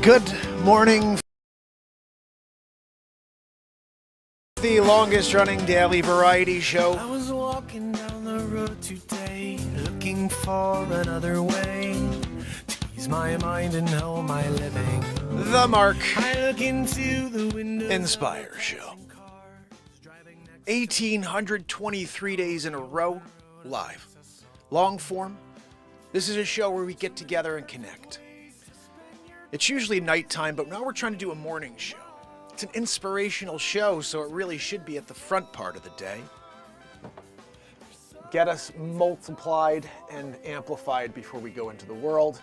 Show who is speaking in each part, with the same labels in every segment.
Speaker 1: Good morning. The longest running daily variety show.
Speaker 2: I was walking down the road today, looking for another way to ease my mind and help my living.
Speaker 1: The Mark
Speaker 2: I look into the window.
Speaker 1: Inspire Show. 1,823 days in a row, live. Long form. This is a show where we get together and connect. It's usually nighttime, but now we're trying to do a morning show. It's an inspirational show, so it really should be at the front part of the day. Get us multiplied and amplified before we go into the world.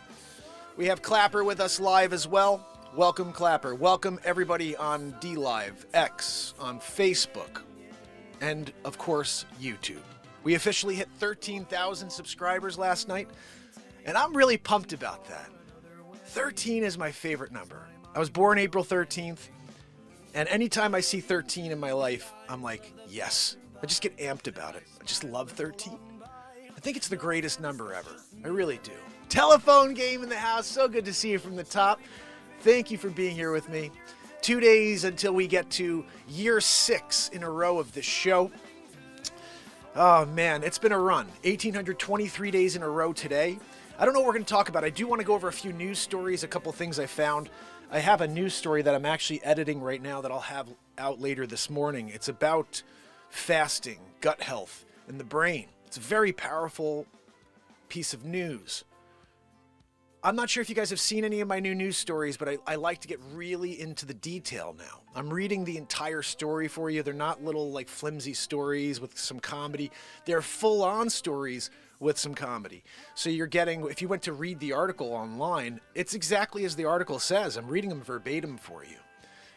Speaker 1: We have Clapper with us live as well. Welcome, Clapper. Welcome, everybody on DLive, X, on Facebook, and, of course, YouTube. We officially hit 13,000 subscribers last night, and I'm really pumped about that. 13 is my favorite number. I was born April 13th, and anytime I see 13 in my life, I'm like, yes. I just get amped about it. I just love 13. I think it's the greatest number ever. I really do. Telephone game in the house. So good to see you from the top. Thank you for being here with me. 2 days until we get to year 6 in a row of this show. Oh, man, it's been a run. 1,823 days in a row today. I don't know what we're going to talk about. I do want to go over a few news stories, a couple things I found. I have a news story that I'm actually editing right now that I'll have out later this morning. It's about fasting, gut health, and the brain. It's a very powerful piece of news. I'm not sure if you guys have seen any of my new news stories, but I like to get really into the detail now. I'm reading the entire story for you. They're not little like flimsy stories with some comedy. They're full-on stories with some comedy. So you're getting, if you went to read the article online, it's exactly as the article says. I'm reading them verbatim for you.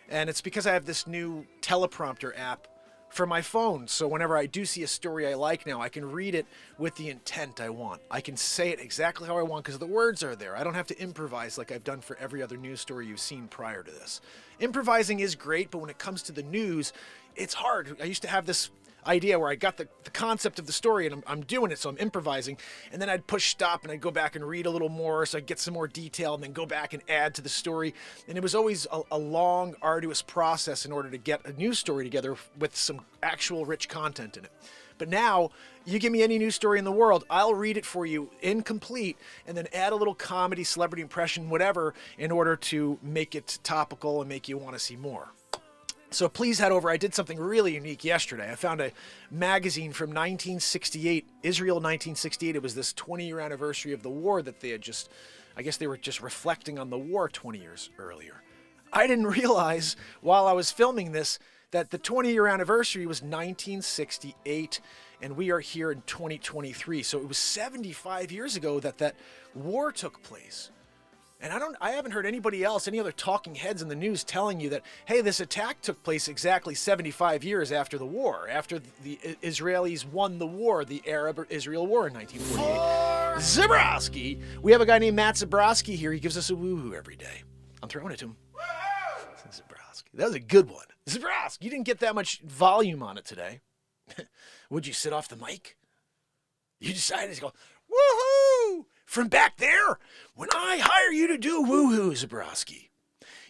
Speaker 1: And it's because I have this new teleprompter app for my phone. So whenever I do see a story I like now, I can read it with the intent I want. I can say it exactly how I want because the words are there. I don't have to improvise like I've done for every other news story you've seen prior to this. Improvising is great, but when it comes to the news, it's hard. I used to have this idea where I got the concept of the story and I'm doing it, so I'm improvising, and then I'd push stop and I'd go back and read a little more so I'd get some more detail and then go back and add to the story. And it was always a long, arduous process in order to get a news story together with some actual rich content in it. But now, you give me any news story in the world, I'll read it for you incomplete and then add a little comedy, celebrity impression, whatever, in order to make it topical and make you want to see more. So please head over. I did something really unique yesterday. I found a magazine from 1968, Israel 1968. It was this 20-year anniversary of the war that they had just, I guess they were just reflecting on the war 20 years earlier. I didn't realize while I was filming this that the 20-year anniversary was 1968, and we are here in 2023. So it was 75 years ago that war took place. And I haven't heard anybody else, any other talking heads in the news telling you that, hey, this attack took place exactly 75 years after the war, after the Israelis won the war, the Arab-Israel War in 1948. Zabrowski. We have a guy named Matt Zabrowski here. He gives us a woohoo every day. I'm throwing it to him. Zabrowski. That was a good one. Zabrowski, you didn't get that much volume on it today. Would you sit off the mic? You decided to go, woohoo! From back there, when I hire you to do woohoo, Zabrowski,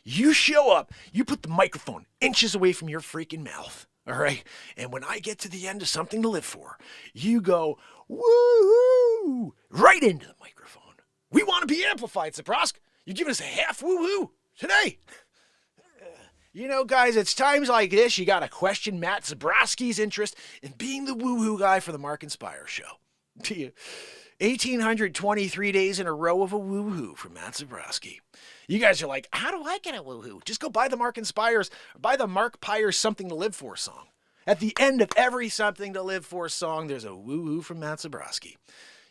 Speaker 1: you show up, you put the microphone inches away from your freaking mouth, all right? And when I get to the end of Something to Live For, you go, woohoo, right into the microphone. We want to be amplified, Zabrowski. You're giving us a half woohoo today. You know, guys, it's times like this you got to question Matt Zabrowski's interest in being the woohoo guy for the Mark Inspire Show. Do you? 1,823 days in a row of a woohoo from Matt Zabrowski. You guys are like, how do I get a woohoo? Just go buy the Mark Inspires, or buy the Mark Pires Something to Live For song. At the end of every Something to Live For song, there's a woohoo from Matt Zabrowski.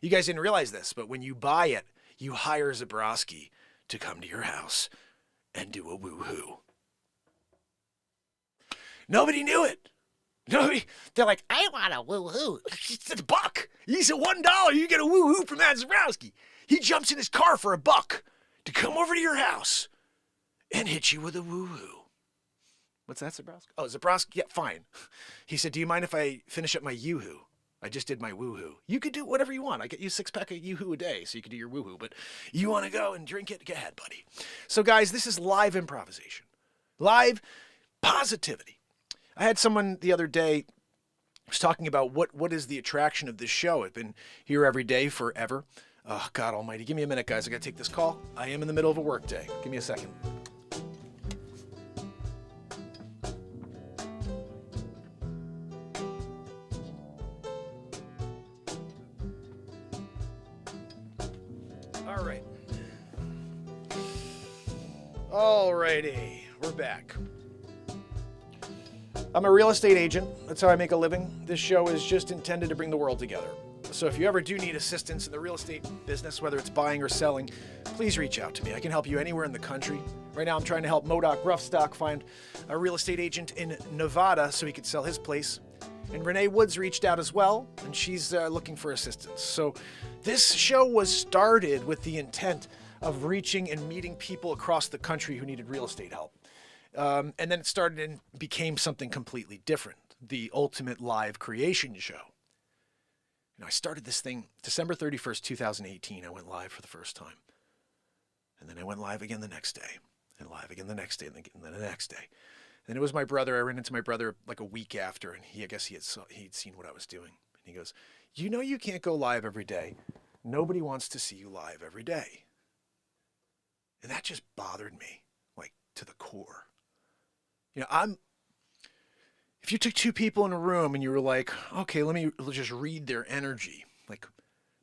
Speaker 1: You guys didn't realize this, but when you buy it, you hire Zabrowski to come to your house and do a woohoo. Nobody knew it. Nobody, they're like, I want a woohoo. It's $1. He's at $1. You get a woohoo from Matt Zabrowski. He jumps in his car for $1 to come over to your house and hit you with a woohoo. What's that, Zabrowski? Oh, Zabrowski, yeah, fine. He said, do you mind if I finish up my yoo-hoo? I just did my woohoo. You could do whatever you want. I get you a 6-pack of yoo-hoo a day, so you could do your woohoo. But you want to go and drink it? Go ahead, buddy. So, guys, this is live improvisation. Live positivity. I had someone the other day was talking about what is the attraction of this show. I've been here every day forever. Oh, God almighty. Give me a minute, guys. I got to take this call. I am in the middle of a work day. Give me a second. All right. Alrighty. We're back. I'm a real estate agent. That's how I make a living. This show is just intended to bring the world together. So if you ever do need assistance in the real estate business, whether it's buying or selling, please reach out to me. I can help you anywhere in the country. Right now I'm trying to help Modoc Roughstock find a real estate agent in Nevada so he could sell his place. And Renee Woods reached out as well, and she's looking for assistance. So this show was started with the intent of reaching and meeting people across the country who needed real estate help. And then it started and became something completely different, the ultimate live creation show. I started this thing December 31st, 2018. I went live for the first time. And then I went live again the next day, and live again the next day, and then the next day. And it was my brother. I ran into my brother like a week after, and I guess he'd seen what I was doing. And he goes, "You know you can't go live every day. Nobody wants to see you live every day." And that just bothered me, like, to the core. If you took two people in a room and you were like, okay, let's just read their energy. Like,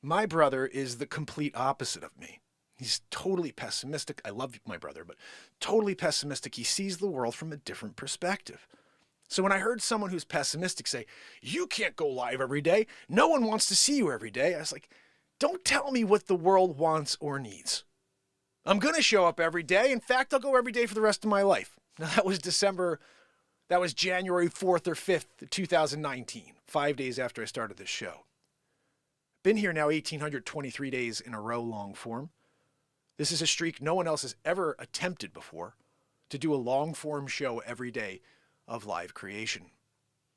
Speaker 1: my brother is the complete opposite of me. He's totally pessimistic. I love my brother, but totally pessimistic. He sees the world from a different perspective. So when I heard someone who's pessimistic say, "You can't go live every day. No one wants to see you every day," I was like, don't tell me what the world wants or needs. I'm going to show up every day. In fact, I'll go every day for the rest of my life. Now, that was January 4th or 5th, 2019, 5 days after I started this show. Been here now 1,823 days in a row, long form. This is a streak no one else has ever attempted before, to do a long form show every day of live creation.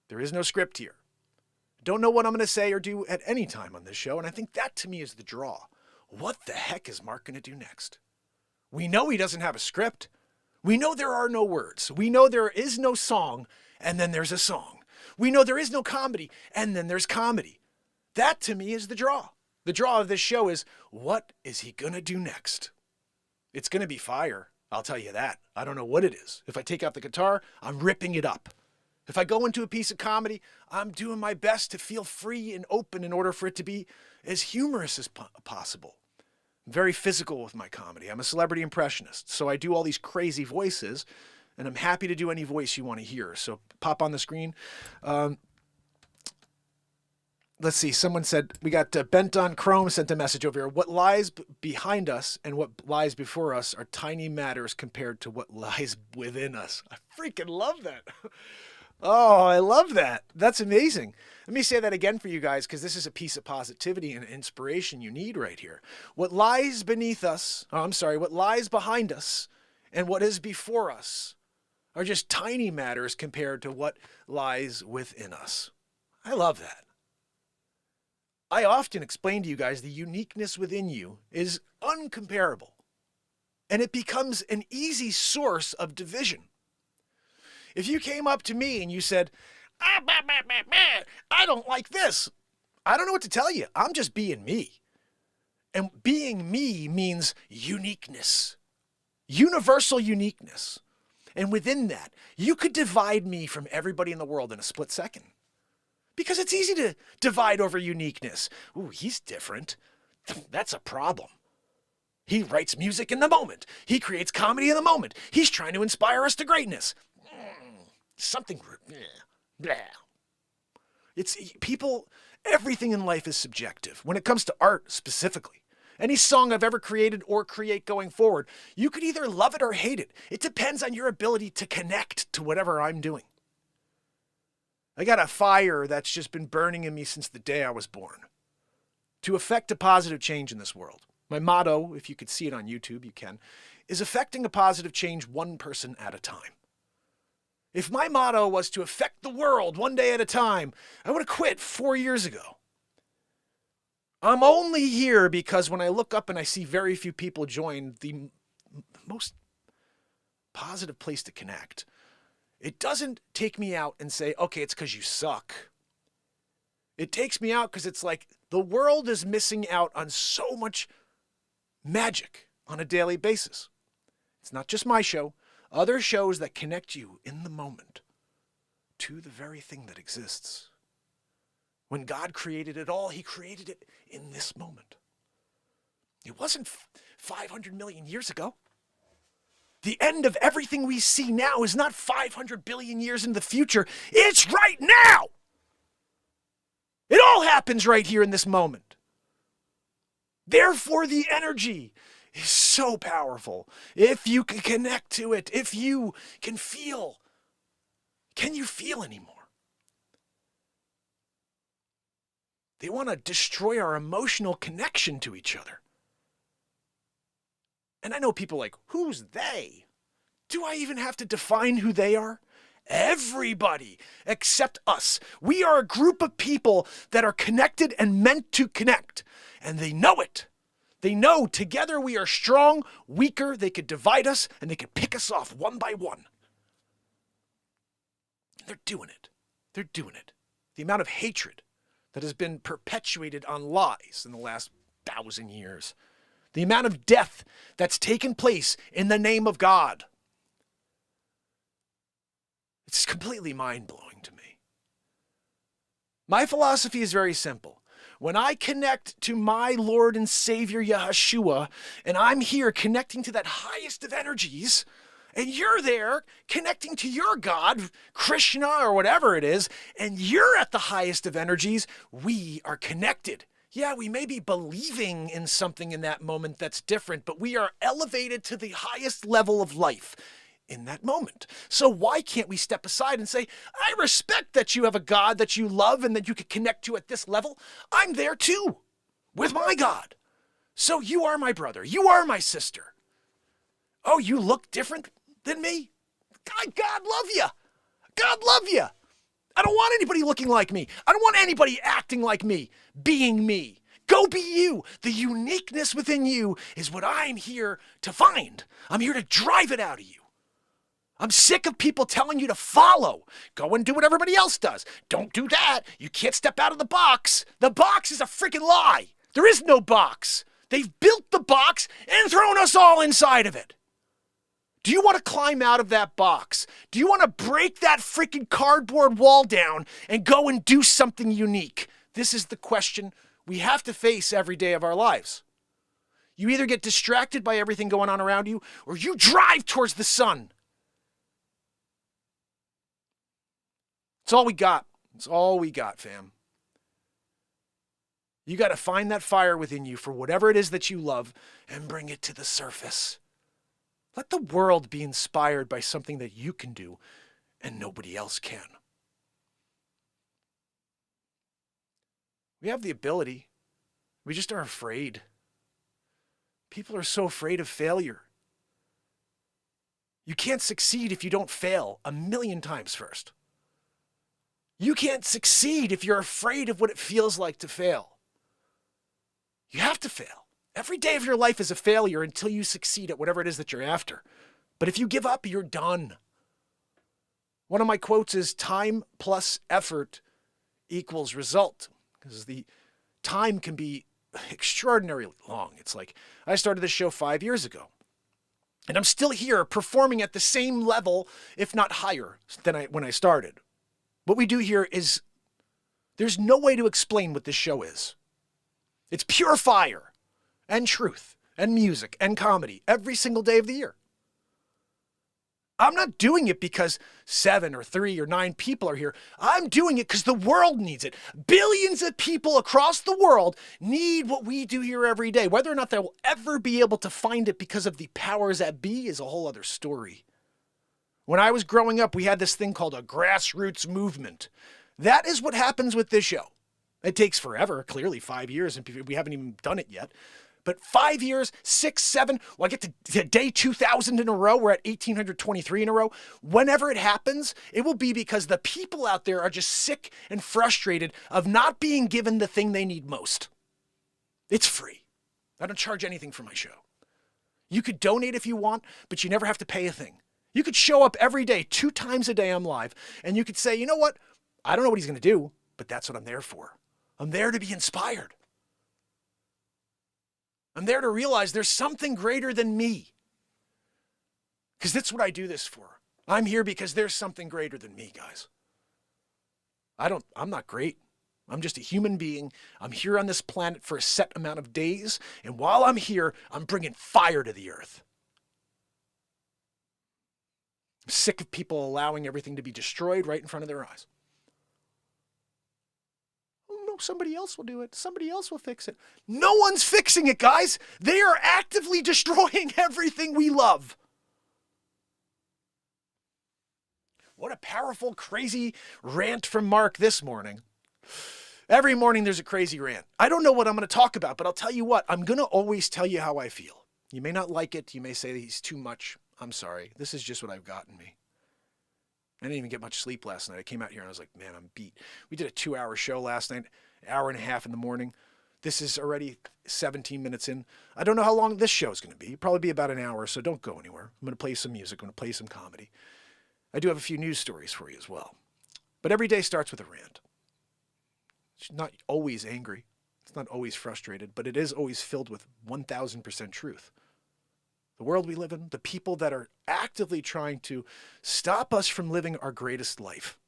Speaker 1: There is no script here. Don't know what I'm going to say or do at any time on this show, and I think that to me is the draw. What the heck is Mark going to do next? We know he doesn't have a script. We know there are no words. We know there is no song, and then there's a song. We know there is no comedy, and then there's comedy. That, to me, is the draw. The draw of this show is, what is he going to do next? It's going to be fire, I'll tell you that. I don't know what it is. If I take out the guitar, I'm ripping it up. If I go into a piece of comedy, I'm doing my best to feel free and open in order for it to be as humorous as possible. I'm very physical with my comedy. I'm a celebrity impressionist, so I do all these crazy voices, and I'm happy to do any voice you want to hear. So pop on the screen. Let's see. Someone said, we got Bent on Chrome sent a message over here. What lies behind us and what lies before us are tiny matters compared to what lies within us. I freaking love that. Oh, I love that. That's amazing. Let me say that again for you guys, because this is a piece of positivity and inspiration you need right here. What lies beneath us, what lies behind us and what is before us are just tiny matters compared to what lies within us. I love that. I often explain to you guys the uniqueness within you is uncomparable, and it becomes an easy source of division. If you came up to me and you said, I don't like this, I don't know what to tell you. I'm just being me. And being me means uniqueness, universal uniqueness. And within that, you could divide me from everybody in the world in a split second. Because it's easy to divide over uniqueness. Ooh, he's different. That's a problem. He writes music in the moment. He creates comedy in the moment. He's trying to inspire us to greatness. Something. Blah. It's people, everything in life is subjective. When it comes to art specifically, any song I've ever created or create going forward, you could either love it or hate it. It depends on your ability to connect to whatever I'm doing. I got a fire that's just been burning in me since the day I was born, to effect a positive change in this world. My motto, if you could see it on YouTube, you can, is effecting a positive change one person at a time. If my motto was to affect the world one day at a time, I would have quit 4 years ago. I'm only here because when I look up and I see very few people join, the most positive place to connect, it doesn't take me out and say, okay, it's because you suck. It takes me out because it's like the world is missing out on so much magic on a daily basis. It's not just my show. Other shows that connect you in the moment to the very thing that exists. When God created it all, he created it in this moment. It wasn't 500 million years ago. The end of everything we see now is not 500 billion years in the future. It's right now. It all happens right here in this moment. Therefore, the energy is so powerful. If you can connect to it, if you can feel, can you feel anymore? They want to destroy our emotional connection to each other. And I know people like, who's they? Do I even have to define who they are? Everybody except us. We are a group of people that are connected and meant to connect. And they know it. They know together we are strong, weaker, they could divide us, and they could pick us off one by one. They're doing it. They're doing it. The amount of hatred that has been perpetuated on lies in the last 1,000 years. The amount of death that's taken place in the name of God. It's completely mind-blowing to me. My philosophy is very simple. When I connect to my Lord and Savior Yahshua, and I'm here connecting to that highest of energies, and you're there connecting to your God, Krishna or whatever it is, and you're at the highest of energies, we are connected. Yeah, we may be believing in something in that moment that's different, but we are elevated to the highest level of life in that moment. So why can't we step aside and say, I respect that you have a God that you love and that you can connect to at this level. I'm there too, with my God. So you are my brother. You are my sister. Oh, you look different than me? God love you. God love you. I don't want anybody looking like me. I don't want anybody acting like me, being me. Go be you. The uniqueness within you is what I'm here to find. I'm here to drive it out of you. I'm sick of people telling you to follow. Go and do what everybody else does. Don't do that. You can't step out of the box. The box is a freaking lie. There is no box. They've built the box and thrown us all inside of it. Do you want to climb out of that box? Do you want to break that freaking cardboard wall down and go and do something unique? This is the question we have to face every day of our lives. You either get distracted by everything going on around you, or you drive towards the sun. It's all we got. It's all we got, fam. You got to find that fire within you for whatever it is that you love and bring it to the surface. Let the world be inspired by something that you can do and nobody else can. We have the ability. We just are afraid. People are so afraid of failure. You can't succeed if you don't fail 1,000,000 times first. You can't succeed if you're afraid of what it feels like to fail. You have to fail. Every day of your life is a failure until you succeed at whatever it is that you're after. But if you give up, you're done. One of my quotes is time plus effort equals result. Because the time can be extraordinarily long. It's like I started this show 5 years ago. And I'm still here performing at the same level, if not higher, than when I started. What we do here is, there's no way to explain what this show is. It's pure fire and truth and music and comedy every single day of the year. I'm not doing it because 7 or 3 or 9 people are here. I'm doing it because the world needs it. Billions of people across the world need what we do here every day. Whether or not they'll ever be able to find it because of the powers that be is a whole other story. When I was growing up, we had this thing called a grassroots movement. That is what happens with this show. It takes forever, clearly 5 years, and we haven't even done it yet. But 5 years, 6, 7, well, I get to day 2000 in a row. We're at 1823 in a row. Whenever it happens, it will be because the people out there are just sick and frustrated of not being given the thing they need most. It's free. I don't charge anything for my show. You could donate if you want, but you never have to pay a thing. You could show up every day, 2 times a day I'm live, and you could say, you know what? I don't know what he's going to do, but that's what I'm there for. I'm there to be inspired. I'm there to realize there's something greater than me. Because that's what I do this for. I'm here because there's something greater than me, guys. I'm not great. I'm just a human being. I'm here on this planet for a set amount of days. And while I'm here, I'm bringing fire to the earth. I'm sick of people allowing everything to be destroyed right in front of their eyes. No, somebody else will do it. Somebody else will fix it. No one's fixing it, guys. They are actively destroying everything we love. What a powerful, crazy rant from Mark this morning. Every morning there's a crazy rant. I don't know what I'm going to talk about, but I'll tell you what. I'm going to always tell you how I feel. You may not like it. You may say that he's too much. I'm sorry. This is just what I've got in me. I didn't even get much sleep last night. I came out here and I was like, man, I'm beat. We did a 2-hour show last night, hour and a half in the morning. This is already 17 minutes in. I don't know how long this show is going to be. It'll probably be about an hour, so don't go anywhere. I'm going to play some music. I'm going to play some comedy. I do have a few news stories for you as well. But every day starts with a rant. It's not always angry. It's not always frustrated, but it is always filled with 1,000% truth. The world we live in, the people that are actively trying to stop us from living our greatest life.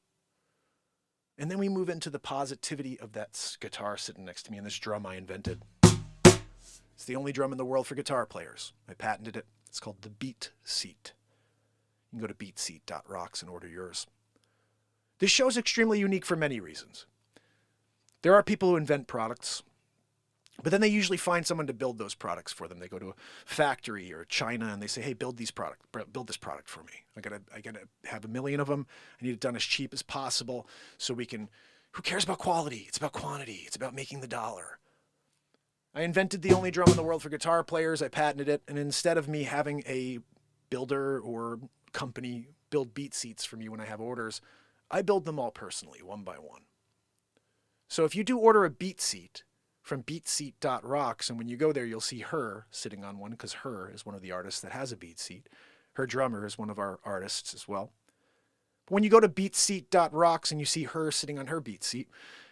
Speaker 1: And then we move into the positivity of that guitar sitting next to me and this drum I invented. It's the only drum in the world for guitar players. I patented it. It's called the BeatSeat. You can go to BeatSeat.rocks and order yours. This show is extremely unique for many reasons. There are people who invent products, but then they usually find someone to build those products for them. They go to a factory or China and they say, hey, build this product for me. I gotta have 1 million of them. I need it done as cheap as possible so we can, who cares about quality? It's about quantity. It's about making the dollar. I invented the only drum in the world for guitar players. I patented it. And instead of me having a builder or company build beat seats for me when I have orders, I build them all personally, one by one. So if you do order a beat seat from BeatSeat.rocks, and when you go there, you'll see her sitting on one because her is one of the artists that has a beat seat. Her drummer is one of our artists as well. But when you go to BeatSeat.rocks and you see her sitting on her beat seat,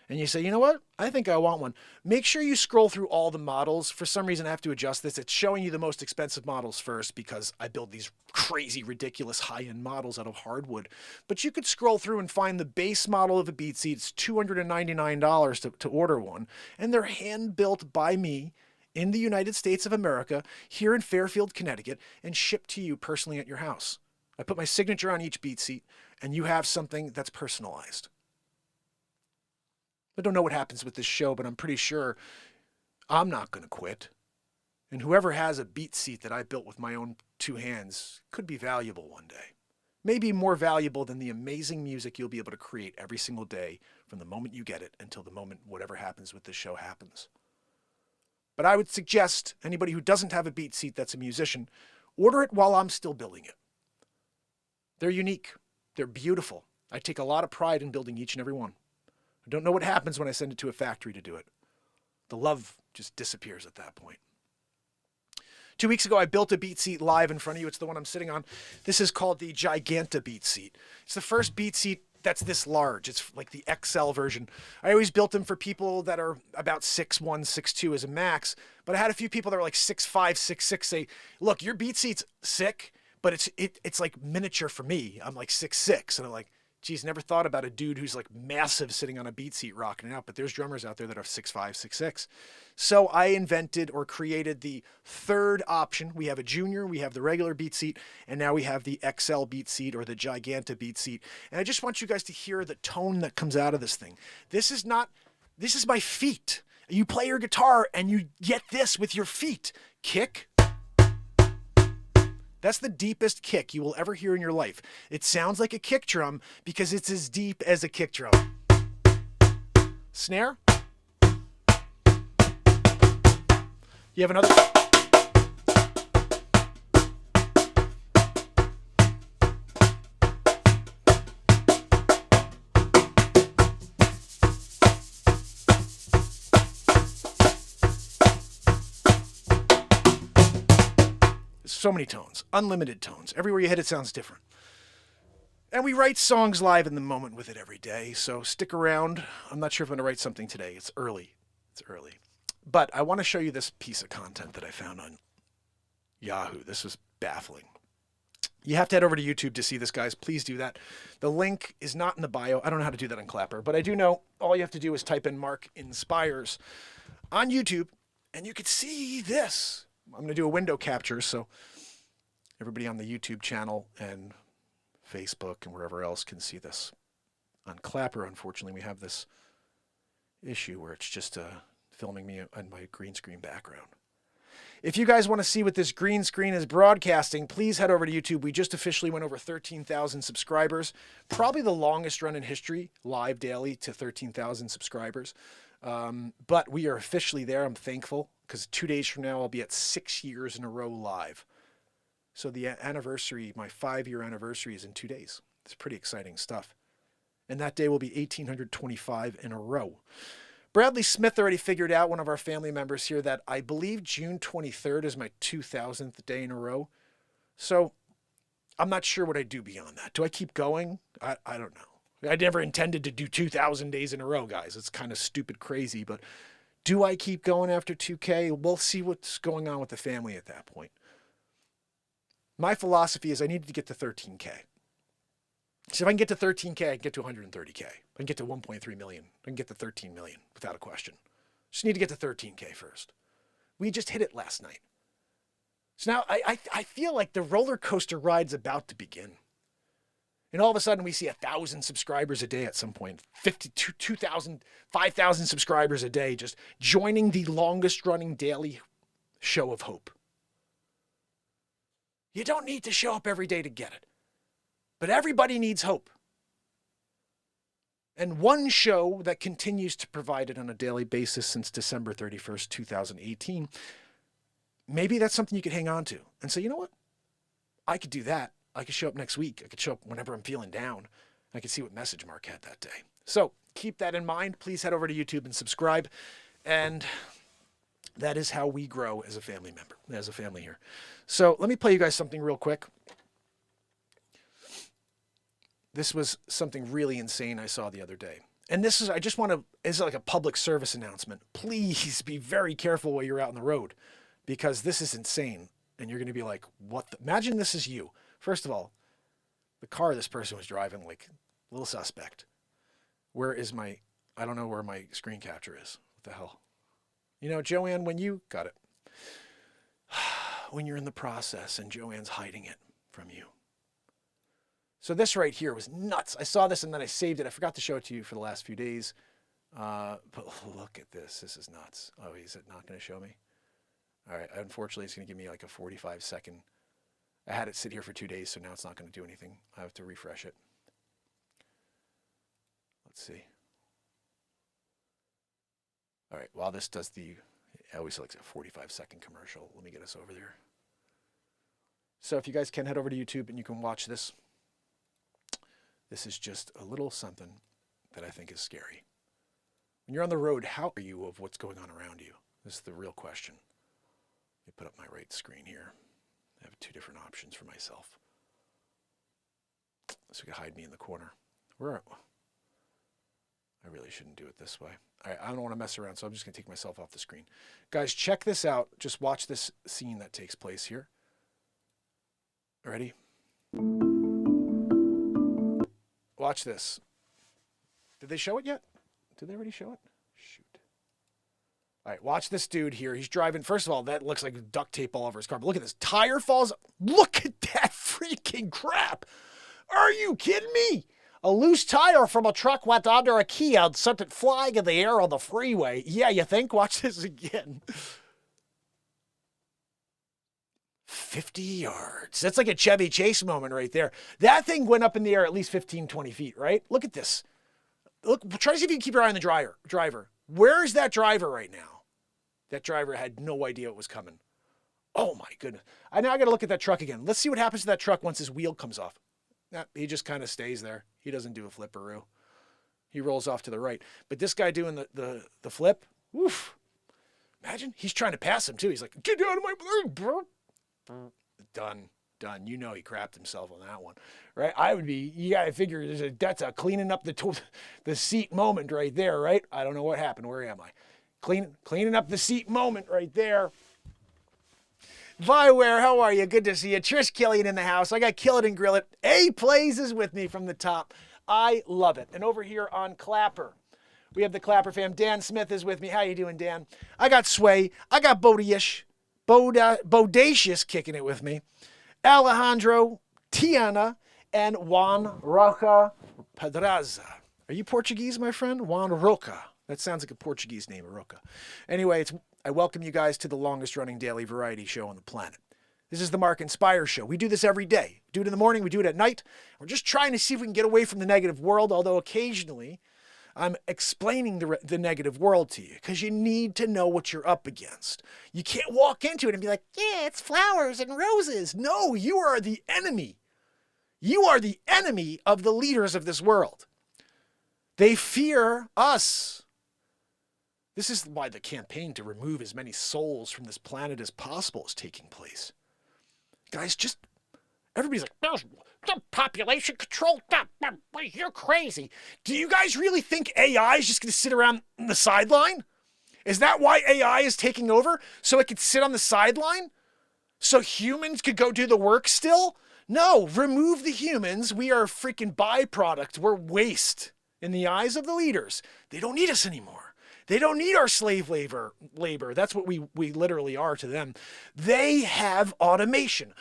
Speaker 1: and you say, you know what? I think I want one. Make sure you scroll through all the models. For some reason, I have to adjust this. It's showing you the most expensive models first because I build these crazy, ridiculous high-end models out of hardwood. But you could scroll through and find the base model of a beat seat. It's $299 to order one. And they're hand-built by me in the United States of America, here in Fairfield, Connecticut, and shipped to you personally at your house. I put my signature on each beat seat, and you have something that's personalized. I don't know what happens with this show, but I'm pretty sure I'm not going to quit. And whoever has a beat seat that I built with my own 2 hands could be valuable one day. Maybe more valuable than the amazing music you'll be able to create every single day from the moment you get it until the moment whatever happens with this show happens. But I would suggest anybody who doesn't have a beat seat that's a musician, order it while I'm still building it. They're unique. They're beautiful. I take a lot of pride in building each and every one. I don't know what happens when I send it to a factory to do it. The love just disappears at that point. 2 weeks ago, I built a beat seat live in front of you. It's the one I'm sitting on. This is called the Giganta beat seat. It's the first beat seat that's this large. It's like the XL version. I always built them for people that are about 6'1", 6'2" as a max, but I had a few people that are like 6'5", 6'6" say, look, your beat seat's sick, but it's like miniature for me. I'm like 6'6", and I'm like, geez, never thought about a dude who's like massive sitting on a beat seat rocking it out, but there's drummers out there that are 6'5", 6'6". So I invented or created the third option. We have a junior, we have the regular beat seat, and now we have the XL beat seat or the Giganta beat seat. And I just want you guys to hear the tone that comes out of this thing. This is my feet. You play your guitar and you get this with your feet. Kick. That's the deepest kick you will ever hear in your life. It sounds like a kick drum because it's as deep as a kick drum. Snare. You have another? So many tones, unlimited tones. Everywhere you hit it sounds different. And we write songs live in the moment with it every day, so stick around. I'm not sure if I'm going to write something today. It's early. It's early. But I want to show you this piece of content that I found on Yahoo. This was baffling. You have to head over to YouTube to see this, guys. Please do that. The link is not in the bio. I don't know how to do that on Clapper, but I do know all you have to do is type in Mark Inspires on YouTube, and you can see this. I'm going to do a window capture, so everybody on the YouTube channel and Facebook and wherever else can see this. On Clapper, unfortunately, we have this issue where it's just filming me on my green screen background. If you guys want to see what this green screen is broadcasting, please head over to YouTube. We just officially went over 13,000 subscribers. Probably the longest run in history, live daily to 13,000 subscribers. But we are officially there. I'm thankful because 2 days from now, I'll be at 6 years in a row live. So the anniversary, my 5-year anniversary is in 2 days. It's pretty exciting stuff. And that day will be 1,825 in a row. Bradley Smith already figured out, one of our family members here, that I believe June 23rd is my 2,000th day in a row. So I'm not sure what I do beyond that. Do I keep going? I don't know. I never intended to do 2,000 days in a row, guys. It's kind of stupid crazy, but do I keep going after 2K? We'll see what's going on with the family at that point. My philosophy is I needed to get to 13K. So if I can get to 13K, I can get to 130K. I can get to 1.3 million. I can get to 13 million without a question. Just need to get to 13K first. We just hit it last night. So now I feel like the roller coaster ride's about to begin. And all of a sudden we see 1,000 subscribers a day at some point. 2,000, 5,000 subscribers a day just joining the longest running daily show of hope. You don't need to show up every day to get it. But everybody needs hope. And one show that continues to provide it on a daily basis since December 31st, 2018, maybe that's something you could hang on to and say, you know what? I could do that. I could show up next week. I could show up whenever I'm feeling down. I could see what message Mark had that day. So keep that in mind. Please head over to YouTube and subscribe. And that is how we grow as a family member, as a family here. So let me play you guys something real quick. This was something really insane I saw the other day. And this is, I just want to, it's like a public service announcement. Please be very careful while you're out on the road because this is insane. And you're going to be like, what the, imagine this is you. First of all, the car this person was driving, like, a little suspect. Where is my, I don't know where my screen capture is. What the hell? You know, Joanne, when you, got it. When you're in the process and Joanne's hiding it from you. So this right here was nuts. I saw this and then I saved it. I forgot to show it to you for the last few days. But look at this. This is nuts. Oh, is it not going to show me? All right. Unfortunately, it's going to give me like a 45-second. I had it sit here for 2 days, so now it's not going to do anything. I have to refresh it. Let's see. All right. While this does the, I always select a 45-second commercial. Let me get us over there. So if you guys can head over to YouTube and you can watch this. This is just a little something that I think is scary. When you're on the road, how are you of what's going on around you? This is the real question. Let me put up my right screen here. I have 2 different options for myself. So you can hide me in the corner. Where? I really shouldn't do it this way. All right, I don't want to mess around, so I'm just going to take myself off the screen. Guys, check this out. Just watch this scene that takes place here. Ready? Watch this. Did they show it yet? Did they already show it? Shoot. All right, watch this dude here. He's driving. First of all, that looks like duct tape all over his car. But look at this. Tire falls. Look at that freaking crap. Are you kidding me? A loose tire from a truck went under a Kia and sent it flying in the air on the freeway. Yeah, you think? Watch this again. 50 yards. That's like a Chevy Chase moment right there. That thing went up in the air at least 15, 20 feet, right? Look at this. Look, try to see if you can keep your eye on the driver. Where is that driver right now? That driver had no idea what was coming. Oh my goodness. Now I got to look at that truck again. Let's see what happens to that truck once his wheel comes off. Nah, he just kind of stays there. He doesn't do a flipperoo. He rolls off to the right. But this guy doing the flip, woof. Imagine, he's trying to pass him too. He's like, get out of my way, bro. Done. You know he crapped himself on that one, right? I would be, you got to figure that's a cleaning up the seat moment right there, right? I don't know what happened. Where am I? Cleaning up the seat moment right there. Viware, how are you? Good to see you. Trish Killian in the house. I got Kill It and Grill It. A-Plays is with me from the top. I love it. And over here on Clapper, we have the Clapper fam. Dan Smith is with me. How you doing, Dan? I got Sway. I got Bodacious kicking it with me. Alejandro, Tiana, and Juan Roca Pedraza. Are you Portuguese, my friend? Juan Roca. That sounds like a Portuguese name, Roca. Anyway, I welcome you guys to the longest running daily variety show on the planet. This is the Mark Inspire Show. We do this every day. We do it in the morning. We do it at night. We're just trying to see if we can get away from the negative world, although occasionally I'm explaining the negative world to you because you need to know what you're up against. You can't walk into it and be like, yeah, it's flowers and roses. No, you are the enemy. You are the enemy of the leaders of this world. They fear us. This is why the campaign to remove as many souls from this planet as possible is taking place. Guys, everybody's like, there's the population control. You're crazy. Do you guys really think AI is just going to sit around on the sideline? Is that why AI is taking over? So it could sit on the sideline? So humans could go do the work still? No, remove the humans. We are a freaking byproduct. We're waste in the eyes of the leaders. They don't need us anymore. They don't need our slave labor. That's what we literally are to them. They have automation.